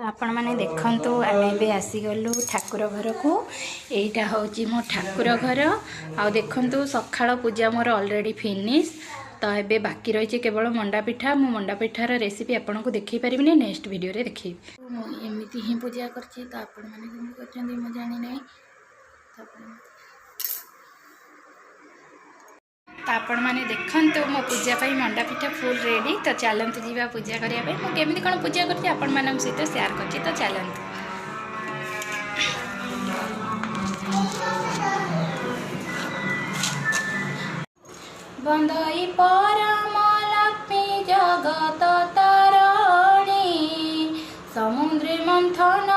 आपण मैंने देखंतु आमे बे आसीगलु ठाकुर घर को एटा होची मो ठाकुर घर आ देखंतु सखाळ पूजा मोर ऑलरेडी फिनिश तो एबे बाकी रही केवल मंडा पिठा मो मंडा पिठार रेसिपी आपन को देखि परिबिने नेक्स्ट वीडियो रे देखि मो एमिति ही पूजा करछि तो आपण माने केमि करछन्ती मो जानि नै तो आपण मैंने देखंतु मो पूजा पाई मंडा पिठा फुल रेडी तो चलतु जीवा पूजा करिया पे मो केमिति कोन पूजा करछि आपण मानक सहित शेयर करछि तो चलतु बंदई परम लक्ष्मी जगत तारिणी समुद्र मंथन